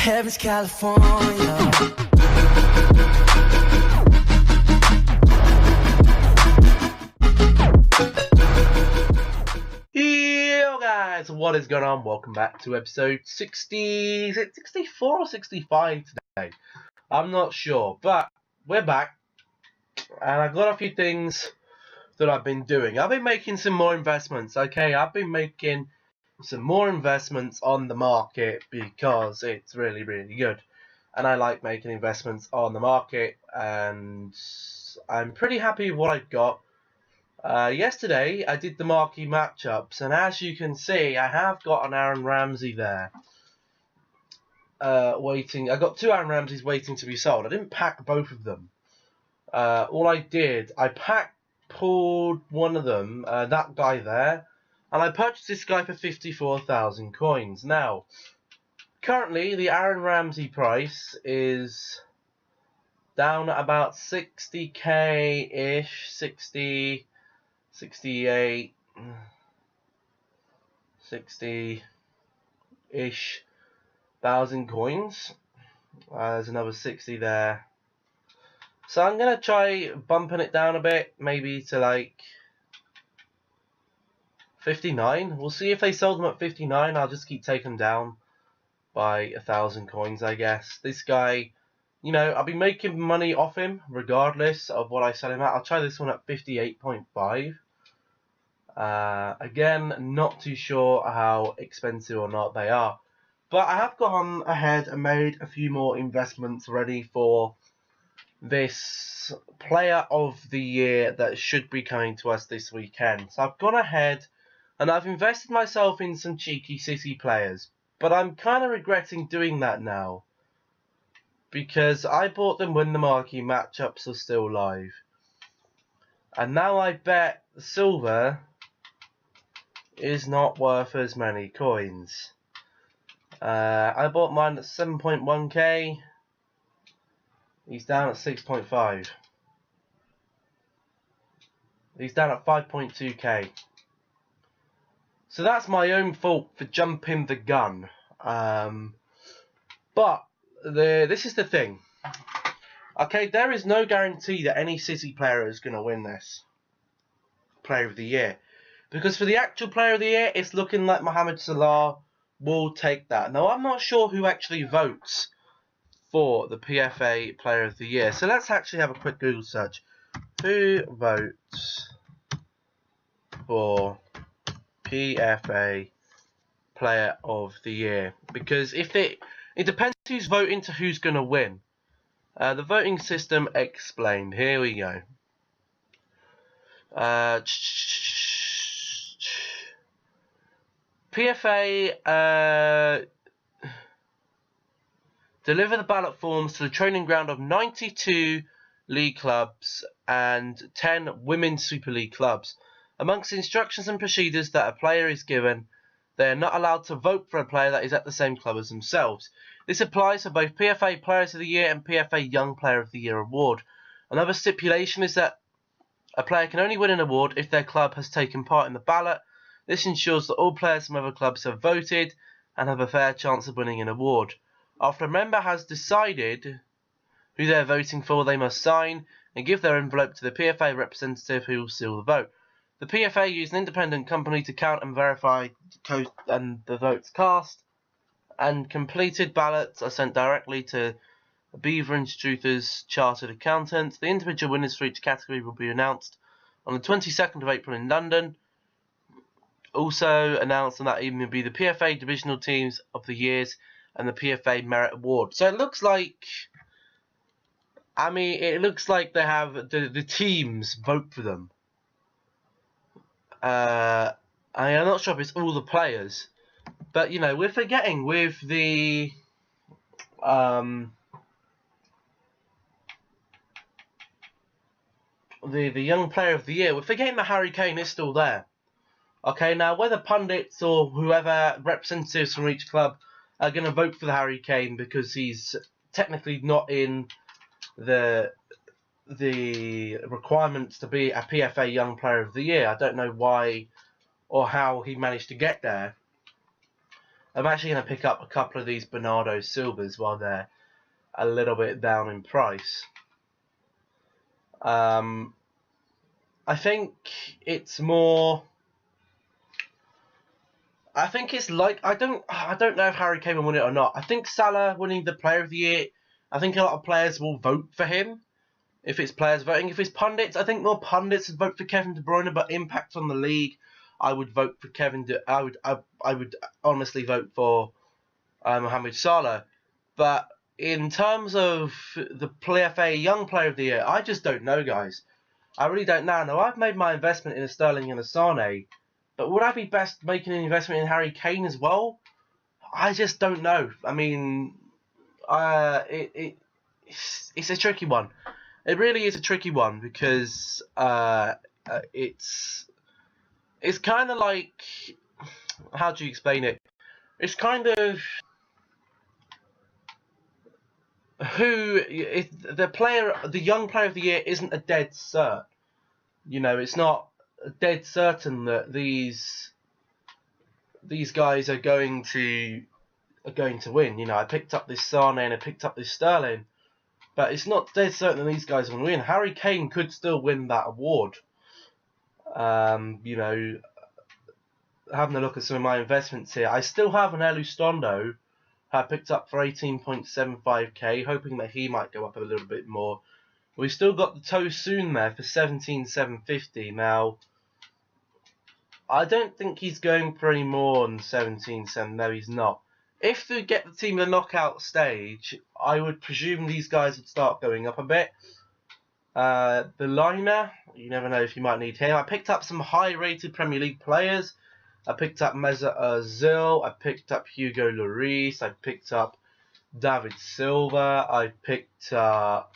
Heaven's California. Yo guys, what is going on? Welcome back to episode 60, is it 64 or 65 today? I'm not sure, but we're back, and I've got a few things that I've been doing. I've been making some more investments, okay? I've been making some more investments on the market because it's really, really good. And I like making investments on the market, and I'm pretty happy with what I've got. Yesterday, I did the marquee matchups, and as you can see, I have got an Aaron Ramsey there. Waiting. I got two Aaron Ramseys waiting to be sold. I didn't pack both of them. All I did, I pulled one of them, that guy there, and I purchased this guy for 54,000 coins. Now, currently, the Aaron Ramsey price is down at about 60k-ish, 60, 68, 60-ish thousand coins. There's another 60 there. So I'm going to try bumping it down a bit, maybe to like 59. We'll see if they sold them at 59. I'll just keep taking them down by 1,000 coins, I guess. This guy, you know, I'll be making money off him regardless of what I sell him at. I'll try this one at 58.5. Again, not too sure how expensive or not they are. But I have gone ahead and made a few more investments ready for this player of the year that should be coming to us this weekend. So I've gone ahead and I've invested myself in some cheeky City players. But I'm kind of regretting doing that now, because I bought them when the marquee matchups are still live. And now I bet silver is not worth as many coins. I bought mine at 7.1k. He's down at 6.5. He's down at 5.2k. So that's my own fault for jumping the gun. But this is the thing. Okay, there is no guarantee that any City player is going to win this Player of the Year. Because for the actual Player of the Year, it's looking like Mohamed Salah will take that. Now, I'm not sure who actually votes for the PFA Player of the Year. So let's actually have a quick Google search. Who votes for PFA Player of the Year? Because if it depends who's voting to who's going to win. The voting system explained. Here we go. PFA deliver the ballot forms to the training ground of 92 league clubs and 10 women's Super League clubs. Amongst the instructions and procedures that a player is given, they are not allowed to vote for a player that is at the same club as themselves. This applies for both PFA Players of the Year and PFA Young Player of the Year award. Another stipulation is that a player can only win an award if their club has taken part in the ballot. This ensures that all players from other clubs have voted and have a fair chance of winning an award. After a member has decided who they are voting for, they must sign and give their envelope to the PFA representative who will seal the vote. The PFA use an independent company to count and verify the votes cast, and completed ballots are sent directly to Beaver and Struther's chartered accountants. The individual winners for each category will be announced on the 22nd of April in London. Also announced on that evening will be the PFA Divisional Teams of the Years and the PFA Merit Award. So it looks like, it looks like they have the teams vote for them. I'm not sure if it's all the players, but you know, we're forgetting with the Young Player of the Year, we're forgetting that Harry Kane is still there. Okay, now whether pundits or whoever representatives from each club are going to vote for the Harry Kane because he's technically not in the requirements to be a PFA Young Player of the Year. I don't know why or how he managed to get there. I'm actually going to pick up a couple of these Bernardo Silvas while they're a little bit down in price. I think it's more. I think it's like I don't know if Harry Kane will win it or not. I think Salah winning the Player of the Year. I think a lot of players will vote for him. If it's players voting, if it's pundits, I think more pundits would vote for Kevin De Bruyne. But impact on the league, I would vote for I would honestly vote for Mohamed Salah. But in terms of the PFA Young Player of the Year, I just don't know, guys. I really don't know. Now, I've made my investment in a Sterling and a Sane, but would I be best making an investment in Harry Kane as well? I just don't know. I mean, it's a tricky one. It really is a tricky one because it's kind of like, how do you explain it? It's kind of the young player of the year isn't a dead cert. You know, it's not dead certain that these guys are going to win. You know, I picked up this Sane and I picked up this Sterling, but it's not dead certain that these guys are going to win. Harry Kane could still win that award. You know, having a look at some of my investments here, I still have an Elustondo I picked up for 18.75k, hoping that he might go up a little bit more. We've still got the Tosun there for 17,750. Now, I don't think he's going for any more than 17.7. No, he's not. If they get the team in the knockout stage, I would presume these guys would start going up a bit. The liner, you never know if you might need him. I picked up some high-rated Premier League players. I picked up Mesut Ozil. I picked up Hugo Lloris. I picked up David Silva. I picked up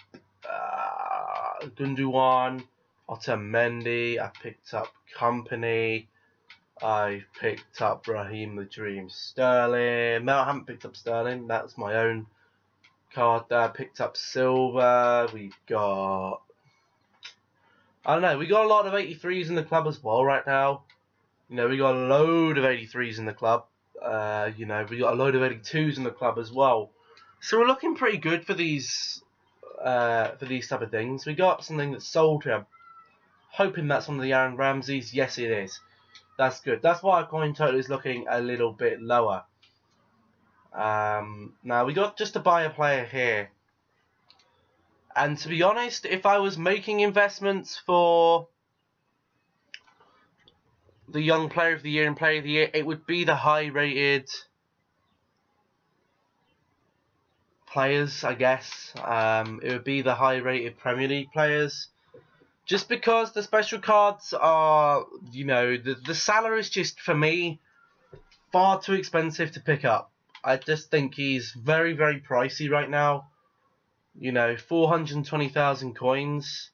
Gundogan, Otamendi. I picked up Company. I picked up Raheem the Dream Sterling. No, I haven't picked up Sterling. That's my own card there. I picked up Silva. We've got... I don't know. We got a lot of 83s in the club as well right now. You know, we got a load of 83s in the club. You know, we got a load of 82s in the club as well. So we're looking pretty good for these type of things. We got something that's sold here. Hoping that's one of the Aaron Ramseys. Yes, it is. That's good. That's why our coin total is looking a little bit lower. Now, we got just to buy a player here. And to be honest, if I was making investments for the Young Player of the Year and Player of the Year, it would be the high-rated players, I guess. It would be the high-rated Premier League players. Just because the special cards are, you know, the Salah is just, for me, far too expensive to pick up. I just think he's very, very pricey right now. You know, 420,000 coins.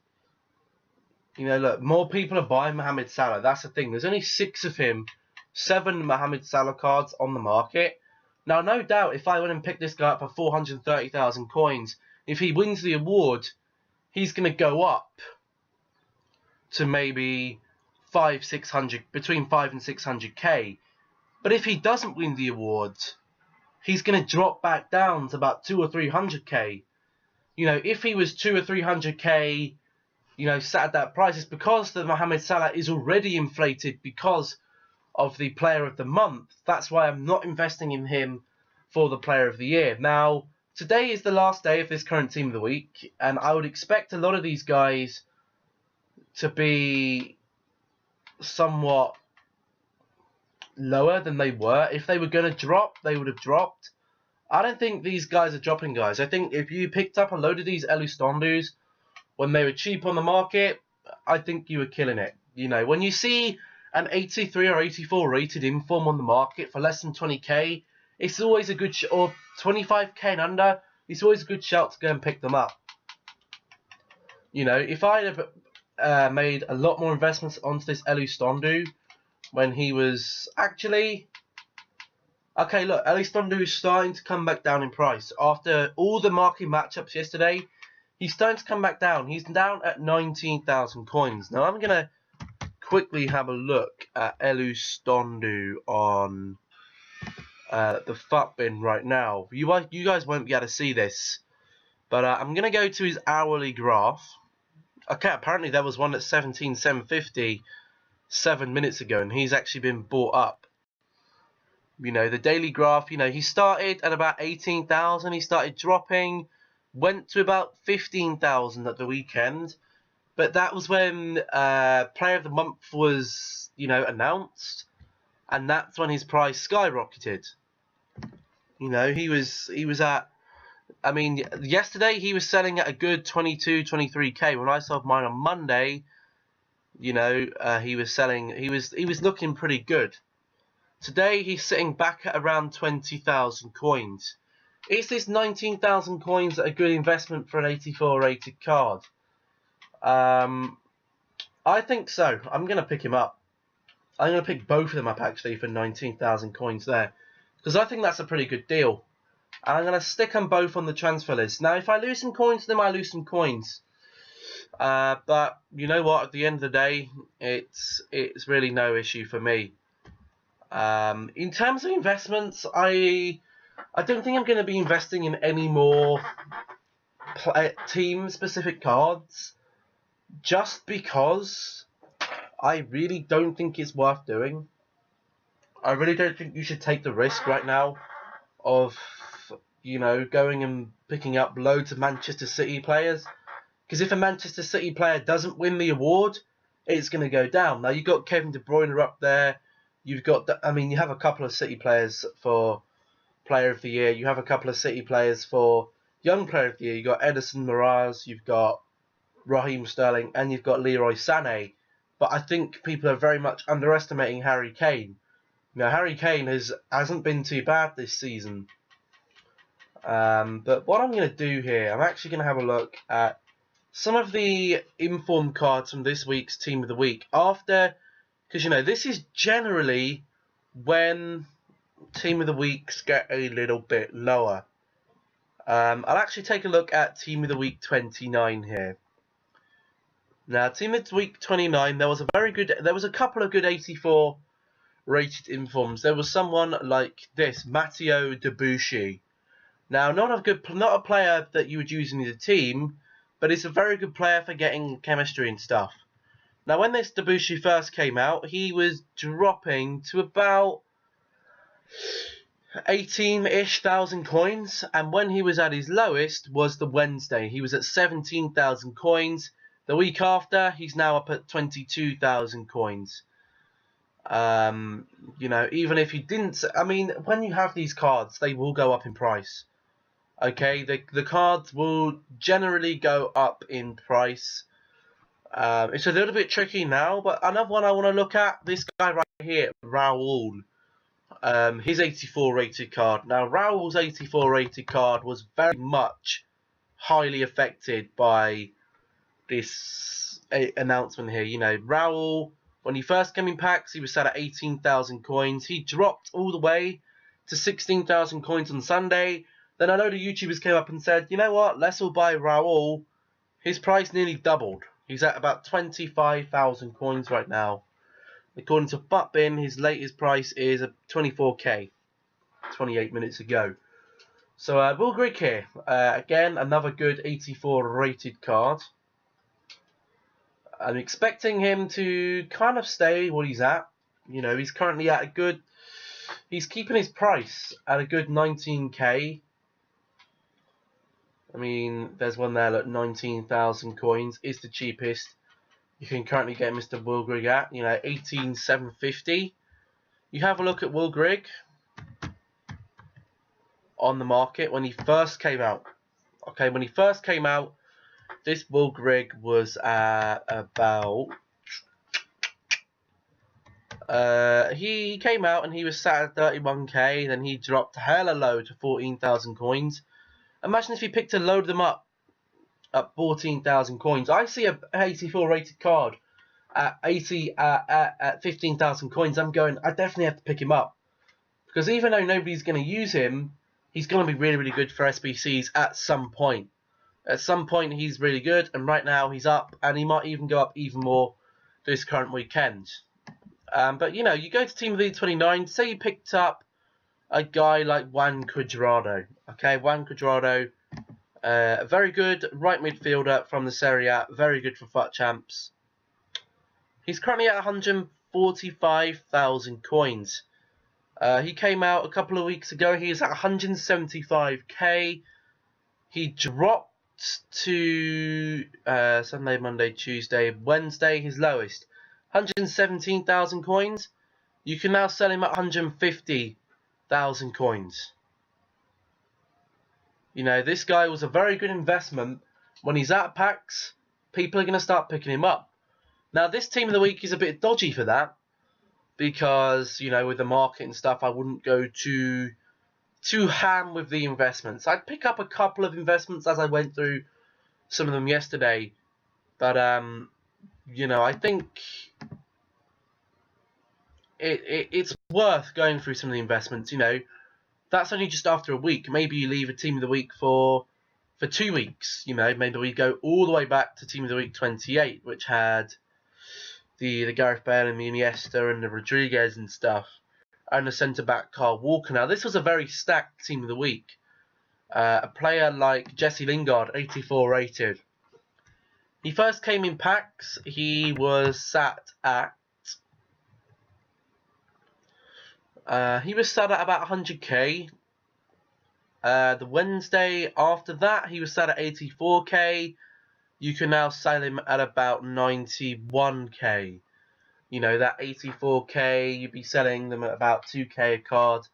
You know, look, more people are buying Mohamed Salah. That's the thing. There's only 6 of him, 7 Mohamed Salah cards on the market. Now, no doubt, if I went and picked this guy up for 430,000 coins, if he wins the award, he's going to go up to maybe 600, between 5 and 600k. But if he doesn't win the award, he's going to drop back down to about 200 or 300k. You know, if he was 200 or 300k, you know, sat at that price, it's because the Mohamed Salah is already inflated because of the Player of the Month. That's why I'm not investing in him for the Player of the Year. Now, today is the last day of this current Team of the Week, and I would expect a lot of these guys to be somewhat lower than they were. If they were going to drop, they would have dropped. I don't think these guys are dropping, guys. I think if you picked up a load of these Elustondos when they were cheap on the market, I think you were killing it. You know, when you see an 83 or 84 rated inform on the market for less than 20k, it's always a good or 25k and under, it's always a good shout to go and pick them up. You know, if I had made a lot more investments onto this Elustondo when he was actually... Okay, look, Elustondo is starting to come back down in price. After all the market matchups yesterday, he's starting to come back down. He's down at 19,000 coins. Now, I'm going to quickly have a look at Elustondo on the FUT bin right now. You guys won't be able to see this, but I'm gonna go to his hourly graph. Okay, apparently there was one at 17,750 7 minutes ago, and he's actually been bought up. You know, the daily graph. You know, he started at about 18,000. He started dropping, went to about 15,000 at the weekend. But that was when Player of the Month was, you know, announced, and that's when his price skyrocketed. You know, he was at. I mean, yesterday he was selling at a good 22, 23k. When I sold mine on Monday, you know, he was selling. He was looking pretty good. Today he's sitting back at around 20,000 coins. Is this 19,000 coins a good investment for an 84 rated card? I think so. I'm going to pick him up. I'm going to pick both of them up, actually, for 19,000 coins there. Because I think that's a pretty good deal. And I'm going to stick them both on the transfer list. Now, if I lose some coins to them, I lose some coins. But you know what? At the end of the day, it's really no issue for me. In terms of investments, I don't think I'm going to be investing in any more team-specific cards. Just because I really don't think it's worth doing. I really don't think you should take the risk right now of, you know, going and picking up loads of Manchester City players. Because if a Manchester City player doesn't win the award, it's going to go down. Now, you've got Kevin De Bruyne up there. You've got, you have a couple of City players for Player of the Year. You have a couple of City players for Young Player of the Year. You've got Edison Moraes. You've got Raheem Sterling, and you've got Leroy Sané. But I think people are very much underestimating Harry Kane. Now, Harry Kane hasn't been too bad this season. But what I'm going to do here, I'm actually going to have a look at some of the informed cards from this week's Team of the Week. Because, you know, this is generally when Team of the Weeks get a little bit lower. I'll actually take a look at Team of the Week 29 here. Now, Team of the Week 29, there was a couple of good 84 rated informs. There was someone like this, Matteo Debuchy. Now, not a player that you would use in the team, but it's a very good player for getting chemistry and stuff. Now, when this Debuchy first came out, he was dropping to about 18-ish thousand coins, and when he was at his lowest was the Wednesday. He was at 17,000 coins. The week after, he's now up at 22,000 coins. You know, even if he didn't... I mean, when you have these cards, they will go up in price. Okay, the cards will generally go up in price. It's a little bit tricky now, but another one I want to look at, this guy right here, Raul. His 84 rated card. Now, Raul's 84 rated card was very much highly affected by this announcement here. You know, Raul, when he first came in packs, he was set at 18,000 coins. He dropped all the way to 16,000 coins on Sunday. Then a load of YouTubers came up and said, you know what, let's all buy Raul. His price nearly doubled. He's at about 25,000 coins right now. According to FUTBin, his latest price is 24k, 28 minutes ago. So, Will Grigg here. Again, another good 84 rated card. I'm expecting him to kind of stay what he's at. You know, he's currently at a good... He's keeping his price at a good 19k. I mean, there's one there at 19,000 coins. It's the cheapest you can currently get Mr. Will Grigg at. You know, 18,750. You have a look at Will Grigg on the market when he first came out. Okay, when he first came out, this Will Grigg was at about... he came out and he was sat at 31k, then he dropped hella low to 14,000 coins. Imagine if he picked a load of them up at 14,000 coins. I see a 84 rated card at 15,000 coins. I'm going, I definitely have to pick him up. Because even though nobody's going to use him, he's going to be really, really good for SBCs at some point. At some point, he's really good, and right now he's up, and he might even go up even more this current weekend. But, you know, you go to Team of the 29, say you picked up a guy like Juan Cuadrado. Okay, Juan Cuadrado, a very good right midfielder from the Serie A, very good for FUT Champs. He's currently at 145,000 coins. He came out a couple of weeks ago. He is at 175k. He dropped to Sunday, Monday, Tuesday, Wednesday, his lowest, 117,000 coins. You can now sell him at 150,000 coins. You know, this guy was a very good investment. When he's at packs, people are going to start picking him up. Now, this team of the week is a bit dodgy for that, because, you know, with the market and stuff, I wouldn't go too ham with the investments. I'd pick up a couple of investments as I went through some of them yesterday, but you know, I think it's worth going through some of the investments. You know, that's only just after a week. Maybe you leave a team of the week for 2 weeks. You know, maybe we go all the way back to team of the week 28, which had the Gareth Bale and the Iniesta and the Rodriguez and stuff, and the centre-back Carl Walker. Now, this was a very stacked team of the week. A player like Jesse Lingard, 84 rated. He first came in packs. He was sat at about 100k. The Wednesday after that, he was sat at 84k. You can now sell him at about 91k. You know, that 84k, you'd be selling them at about 2k a card.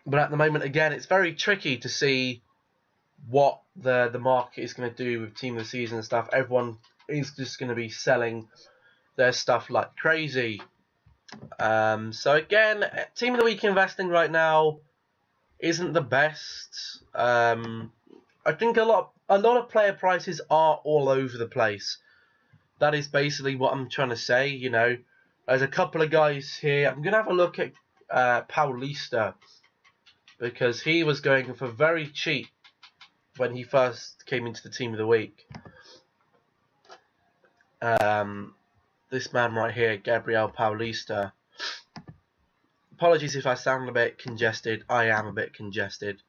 But at the moment, again, it's very tricky to see what the market is going to do with team of the season and stuff. Everyone is just going to be selling their stuff like crazy. So again, team of the week investing right now isn't the best. I think a lot of player prices are all over the place. That is basically what I'm trying to say. You know, there's a couple of guys here. I'm going to have a look at Paulista, because he was going for very cheap when he first came into the team of the week. This man right here, Gabriel Paulista. Apologies if I sound a bit congested. I am a bit congested.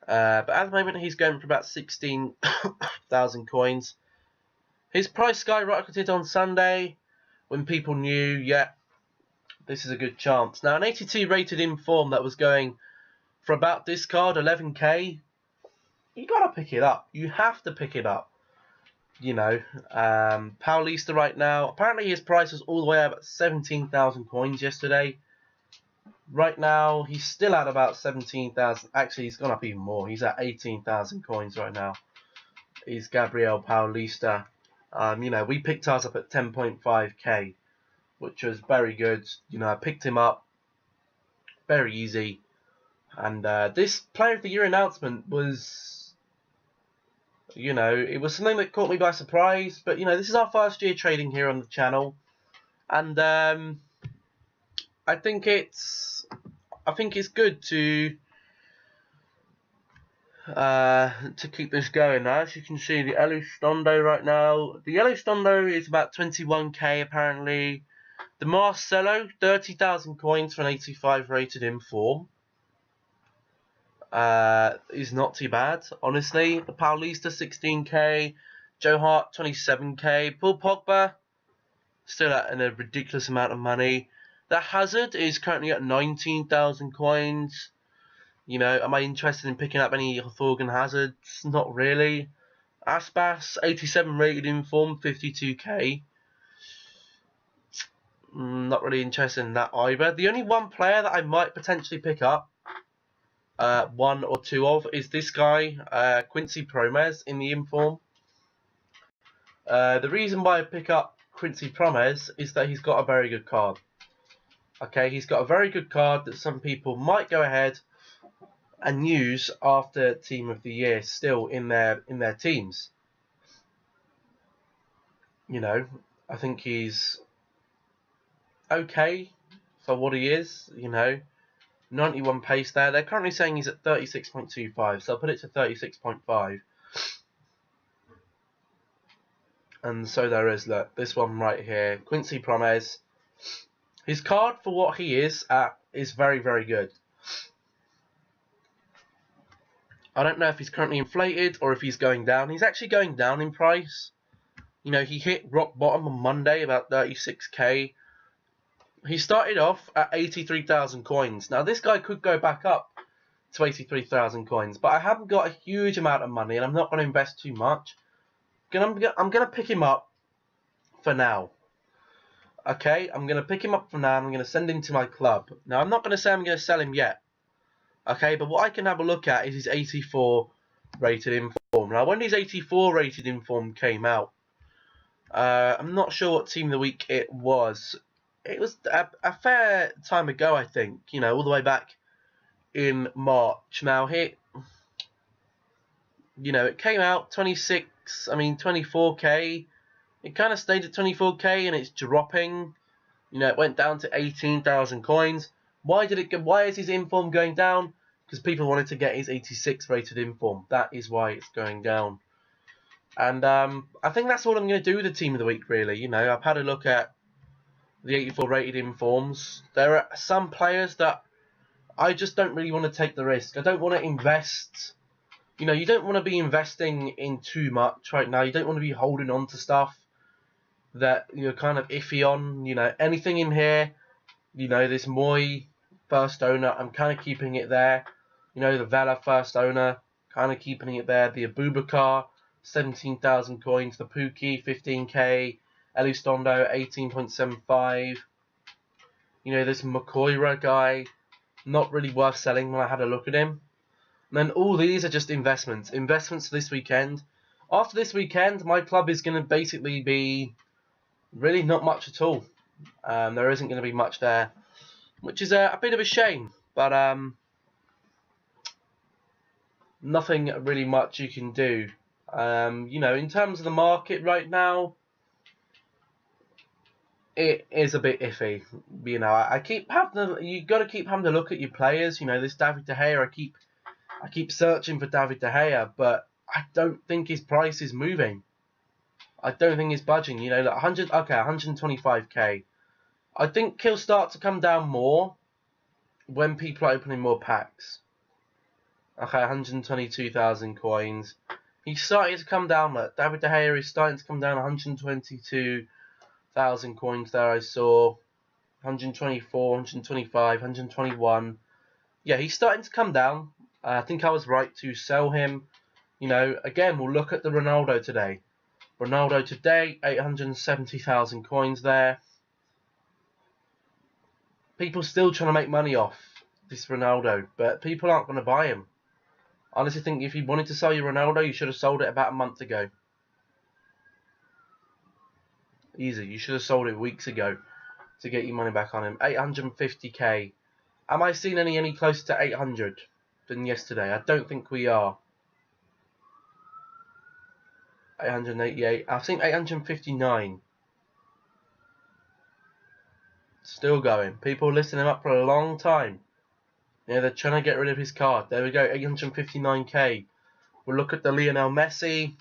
But at the moment, he's going for about 16,000 coins. His price skyrocketed on Sunday when people knew, yeah, this is a good chance. Now, an 82 rated inform that was going for about this card, 11k, you got to pick it up. You have to pick it up. You know, Paulista right now, apparently his price was all the way up at 17,000 coins yesterday. Right now, he's still at about 17,000. Actually, he's gone up even more. He's at 18,000 coins right now. He's Gabriel Paulista. You know, we picked ours up at 10.5k, which was very good. You know, I picked him up very easy. And this Player of the Year announcement was, you know, it was something that caught me by surprise. But, you know, this is our first year trading here on the channel. And I think it's good to keep this going. Now, as you can see, the Elizondo right now, the Elizondo is about 21k apparently. The Marcelo, 30,000 coins for an 85 rated inform. Is not too bad, honestly. The Paulista, 16k. Joe Hart, 27k. Paul Pogba, still at a ridiculous amount of money. The Hazard is currently at 19,000 coins. You know, am I interested in picking up any Thorgan Hazards? Not really. Aspas, 87 rated inform, 52k. Not really interested in that either. The only one player that I might potentially pick up, one or two of, is this guy, Quincy Promes in the inform. The reason why I pick up Quincy Promes is that he's got a very good card. Okay, he's got a very good card that some people might go ahead and use after Team of the Year still in their teams. You know, I think he's okay for what he is. You know, 91 pace there. They're currently saying he's at 36.25, so I'll put it to 36.5. And so there is, look, this one right here, Quincy Promes. His card for what he is very, very good. I don't know if he's currently inflated or if he's going down. He's actually going down in price. You know, he hit rock bottom on Monday, about 36k. He started off at 83,000 coins. Now, this guy could go back up to 83,000 coins, but I haven't got a huge amount of money, and I'm not going to invest too much. I'm going to pick him up for now. Okay, I'm going to pick him up for now, and I'm going to send him to my club. Now, I'm not going to say I'm going to sell him yet. Okay, but what I can have a look at is his 84 rated inform. Now, when his 84 rated inform came out, I'm not sure what team of the week it was. It was a fair time ago, I think. You know, all the way back in March. Now, it came out 24k. It kind of stayed at 24k, and it's dropping. You know, it went down to 18,000 coins. Why is his inform going down? Because people wanted to get his 86 rated inform. That is why it's going down. And I think that's all I'm going to do with the team of the week, really. You know, I've had a look at the 84 rated informs. There are some players that I just don't really want to take the risk. I don't want to invest. You know, you don't want to be investing in too much right now. You don't want to be holding on to stuff that you're kind of iffy on. You know, anything in here, you know, this Moy first owner, I'm kind of keeping it there. You know, the Vela first owner, kind of keeping it there. The Abubakar, 17,000 coins. The Pookie, 15k. Elistondo, 18.75. You know, this Makoira guy, not really worth selling when I had a look at him. And then all these are just investments. Investments this weekend. After this weekend, my club is going to basically be really not much at all. There isn't going to be much there, which is a bit of a shame. But nothing really much you can do. You know, in terms of the market right now, it is a bit iffy. You know, you got to keep having to look at your players. You know, this David De Gea, I keep searching for David De Gea, but I don't think his price is moving. I don't think he's budging. You know, like 125k. I think he'll start to come down more when people are opening more packs. Okay, 122,000 coins. He's starting to come down. Look, David De Gea is starting to come down. 122,000 coins there. I saw 124, 125, 121. Yeah, he's starting to come down. I think I was right to sell him. You know, again, we'll look at the Ronaldo today. Ronaldo today, 870,000 coins there. People still trying to make money off this Ronaldo, but people aren't going to buy him. I honestly think if you wanted to sell your Ronaldo, you should have sold it about a month ago. Easy, you should have sold it weeks ago to get your money back on him. 850k. Am I seeing any closer to 800 than yesterday? I don't think we are. 888. I've seen 859. Still going. People listing him up for a long time. Yeah, they're trying to get rid of his card. There we go, 859k. We'll look at the Lionel Messi.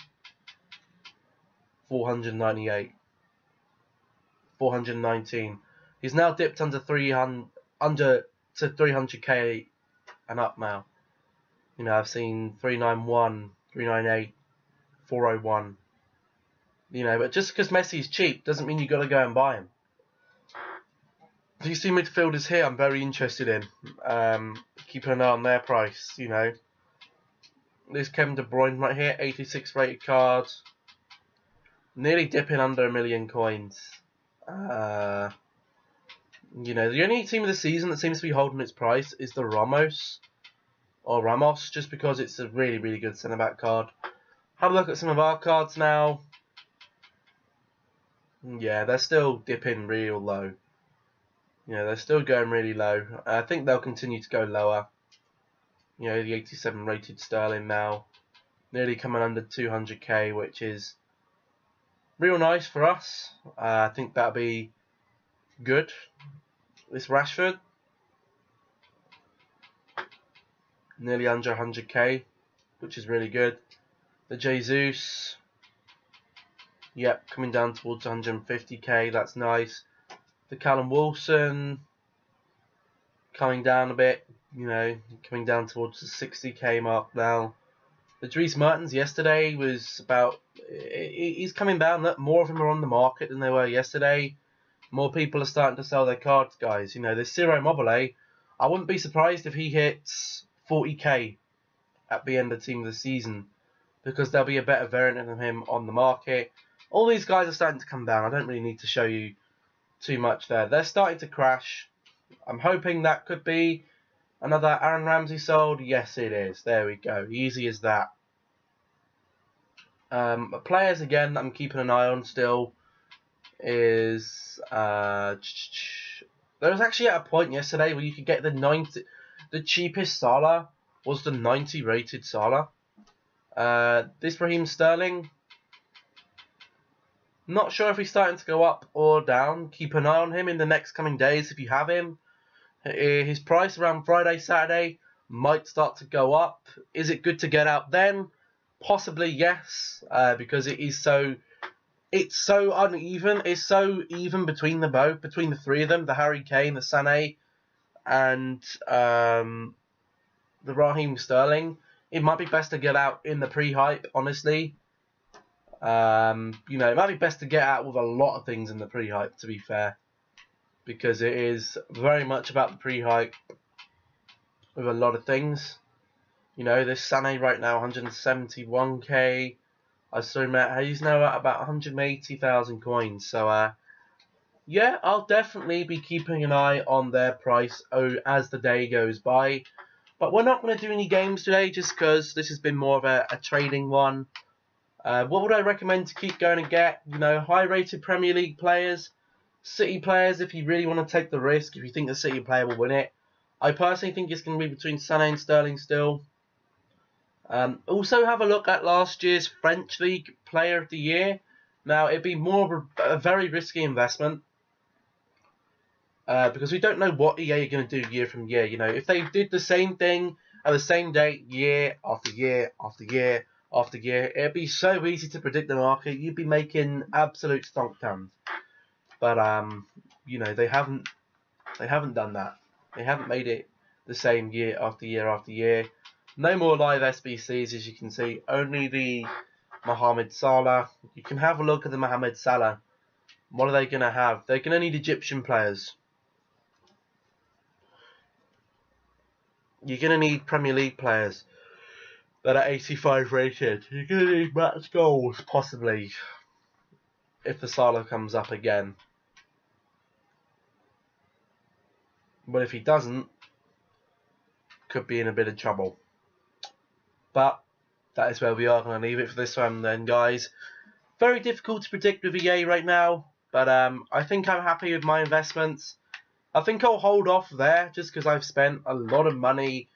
498. 419. He's now dipped under 300k and up now. You know, I've seen 391, 398, 401. You know, but just because Messi's cheap doesn't mean you got to go and buy him. These two midfielders here I'm very interested in. Keeping an eye on their price, you know. There's Kevin De Bruyne right here, 86 rated cards. Nearly dipping under 1 million coins. You know, the only team of the season that seems to be holding its price is the Ramos, just because it's a really, really good centre-back card. Have a look at some of our cards now. Yeah, they're still dipping real low. You know, they're still going really low. I think they'll continue to go lower. You know, the 87 rated Sterling now. Nearly coming under 200k, which is real nice for us. I think that'll be good. This Rashford. Nearly under 100k, which is really good. The Jesus. Yep, coming down towards 150k. That's nice. The Callum Wilson coming down a bit, coming down towards the 60k mark now. The Dries Mertens yesterday was about, he's coming down. More of them are on the market than they were yesterday. More people are starting to sell their cards, guys. There's Ciro Immobile. I wouldn't be surprised if he hits 40k at the end of team of the season, because there'll be a better variant of him on the market. All these guys are starting to come down. I don't really need to show you too much there. They're starting to crash. I'm hoping that could be another Aaron Ramsey sold. Yes, it is. There we go. Easy as that. Players, again, that I'm keeping an eye on still is... there was actually at a point yesterday where you could get the cheapest Salah was the 90 rated Salah. This Raheem Sterling, not sure if he's starting to go up or down. Keep an eye on him in the next coming days if you have him. His price around Friday, Saturday might start to go up. Is it good to get out then? Possibly yes, because it's so uneven. It's so even between the three of them, the Harry Kane, the Sané, and the Raheem Sterling. It might be best to get out in the pre-hype, honestly. It might be best to get out with a lot of things in the pre-hype, to be fair, because it is very much about the pre-hype with a lot of things. This Sané right now, 171k. I saw he's now at about 180,000 coins. So, yeah, I'll definitely be keeping an eye on their price as the day goes by. But we're not going to do any games today, just because this has been more of a trading one. What would I recommend to keep going and get? High-rated Premier League players, City players, if you really want to take the risk, if you think the City player will win it. I personally think it's going to be between Sané and Sterling still. Also have a look at last year's French League Player of the Year. Now, it'd be more of a very risky investment, because we don't know what EA are going to do year from year. If they did the same thing at the same date year after year after year after year, it'd be so easy to predict the market. You'd be making absolute stonk tons. But they haven't done that. They haven't made it the same year after year after year. No more live SBCs, as you can see. Only the Mohamed Salah. You can have a look at the Mohamed Salah. What are they going to have? They're going to need Egyptian players. You're going to need Premier League players that are 85 rated. You're going to need Matt Scholes, possibly, if the Salah comes up again. But if he doesn't, could be in a bit of trouble. But that is where we are going to leave it for this one then, guys. Very difficult to predict with EA right now, but I think I'm happy with my investments. I think I'll hold off there just because I've spent a lot of money.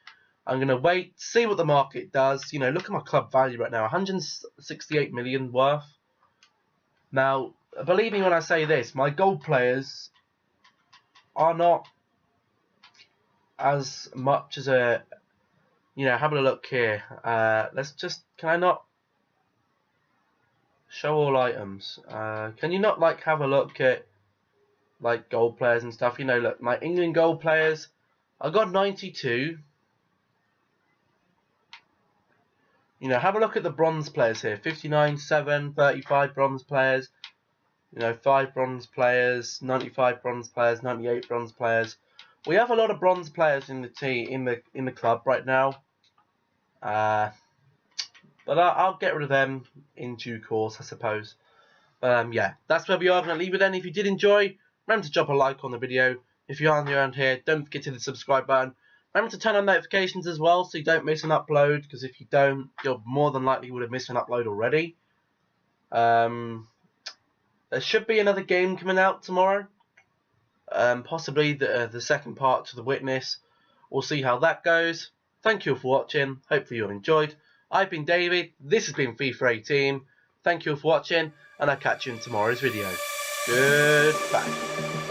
I'm going to wait, see what the market does. Look at my club value right now, 168 million worth. Now, believe me when I say this, my gold players are not as much as a... having a look here. Can I not show all items? Can you not, have a look at, gold players and stuff? Look, my England gold players, I got 92. Have a look at the bronze players here. 59, 7, 35 bronze players. 5 bronze players, 95 bronze players, 98 bronze players. We have a lot of bronze players in the club right now. But I'll get rid of them in due course, I suppose. Yeah, that's where we are going to leave it then. If you did enjoy, remember to drop a like on the video. If you are new around here, don't forget to hit the subscribe button. Remember to turn on notifications as well, so you don't miss an upload, because if you don't, you're more than likely would have missed an upload already. There should be another game coming out tomorrow. Possibly the second part to The Witness. We'll see how that goes. Thank you all for watching. Hopefully you all enjoyed. I've been David. This has been FIFA 18. Thank you all for watching, and I'll catch you in tomorrow's video. Goodbye.